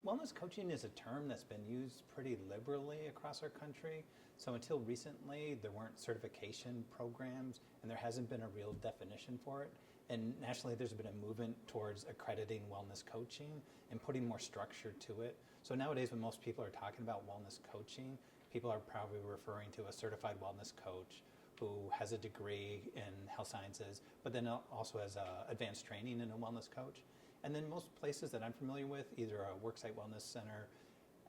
Wellness coaching is a term that's been used pretty liberally across our country. So until recently, there weren't certification programs and there hasn't been a real definition for it. And nationally, there's been a movement towards accrediting wellness coaching and putting more structure to it. So nowadays, when most people are talking about wellness coaching, people are probably referring to a certified wellness coach who has a degree in health sciences, but then also has advanced training in a wellness coach. And then most places that I'm familiar with, either a worksite wellness center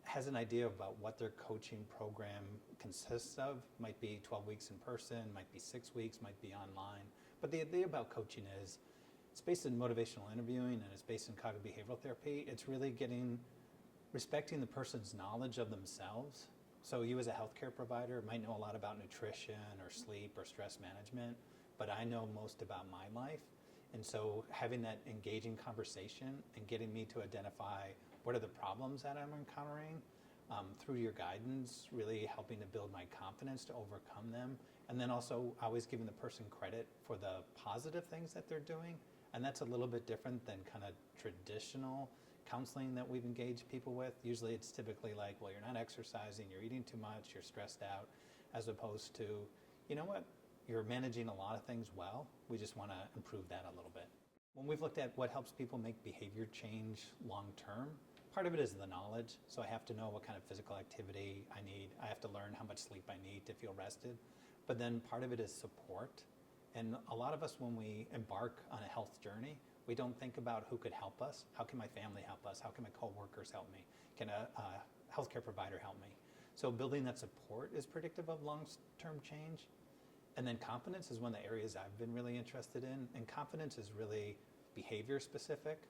has an idea about what their coaching program consists of. Might be 12 weeks in person, might be 6 weeks, might be online. But the idea about coaching is it's based in motivational interviewing and it's based in cognitive behavioral therapy. It's really respecting the person's knowledge of themselves. So you as a healthcare provider might know a lot about nutrition or sleep or stress management, but I know most about my life. And so having that engaging conversation and getting me to identify what are the problems that I'm encountering through your guidance, really helping to build my confidence to overcome them. And then also always giving the person credit for the positive things that they're doing. And that's a little bit different than kind of traditional counseling that we've engaged people with. Usually it's typically like, well, you're not exercising, you're eating too much, you're stressed out, as opposed to, you know what? You're managing a lot of things well. We just want to improve that a little bit. When we've looked at what helps people make behavior change long term, part of it is the knowledge. So I have to know what kind of physical activity I need. I have to learn how much sleep I need to feel rested. But then part of it is support. And a lot of us, when we embark on a health journey, we don't think about who could help us. How can my family help us? How can my coworkers help me? Can a healthcare provider help me? So building that support is predictive of long-term change. And then confidence is one of the areas I've been really interested in. And confidence is really behavior specific.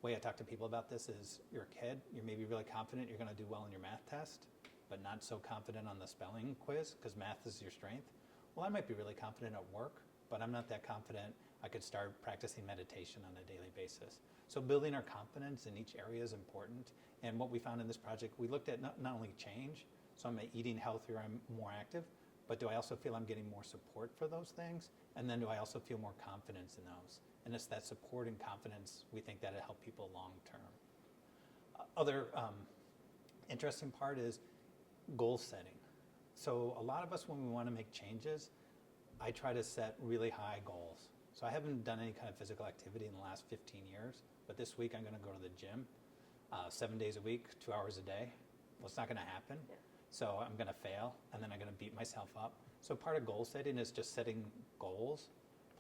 The way I talk to people about this is you're a kid, you're maybe really confident you're going to do well in your math test, but not so confident on the spelling quiz because math is your strength. Well, I might be really confident at work, but I'm not that confident I could start practicing meditation on a daily basis. So building our confidence in each area is important. And what we found in this project, we looked at not only change, so I'm eating healthier, I'm more active, but do I also feel I'm getting more support for those things? And then do I also feel more confidence in those? And it's that support and confidence we think that'll help people long term. Other interesting part is goal setting. So a lot of us, when we want to make changes, I try to set really high goals. So I haven't done any kind of physical activity in the last 15 years, but this week I'm going to go to the gym 7 days a week, 2 hours a day. Well, it's not going to happen. Yeah. So I'm going to fail, and then I'm going to beat myself up. So part of goal setting is just setting goals.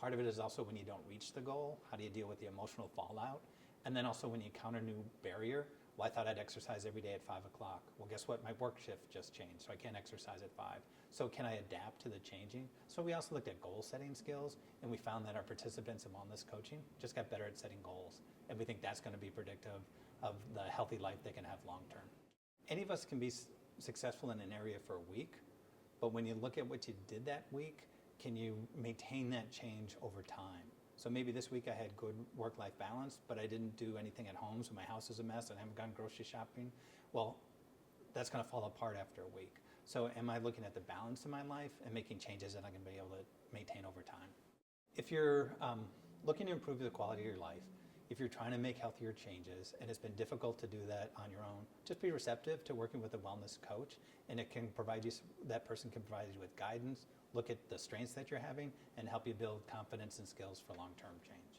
Part of it is also when you don't reach the goal, how do you deal with the emotional fallout? And then also when you encounter a new barrier, well, I thought I'd exercise every day at 5 o'clock. Well, guess what? My work shift just changed, so I can't exercise at 5. So can I adapt to the changing? So we also looked at goal setting skills, and we found that our participants in wellness coaching just got better at setting goals. And we think that's going to be predictive of the healthy life they can have long term. Any of us can be successful in an area for a week, but when you look at what you did that week, can you maintain that change over time? So maybe this week I had good work-life balance, but I didn't do anything at home, so my house is a mess and I haven't gone grocery shopping. Well, that's going to fall apart after a week. So am I looking at the balance in my life and making changes that I'm going to be able to maintain over time? If you're looking to improve the quality of your life, if you're trying to make healthier changes and it's been difficult to do that on your own, just be receptive to working with a wellness coach, and it can provide you, that person can provide you with guidance, look at the strengths that you're having, and help you build confidence and skills for long-term change.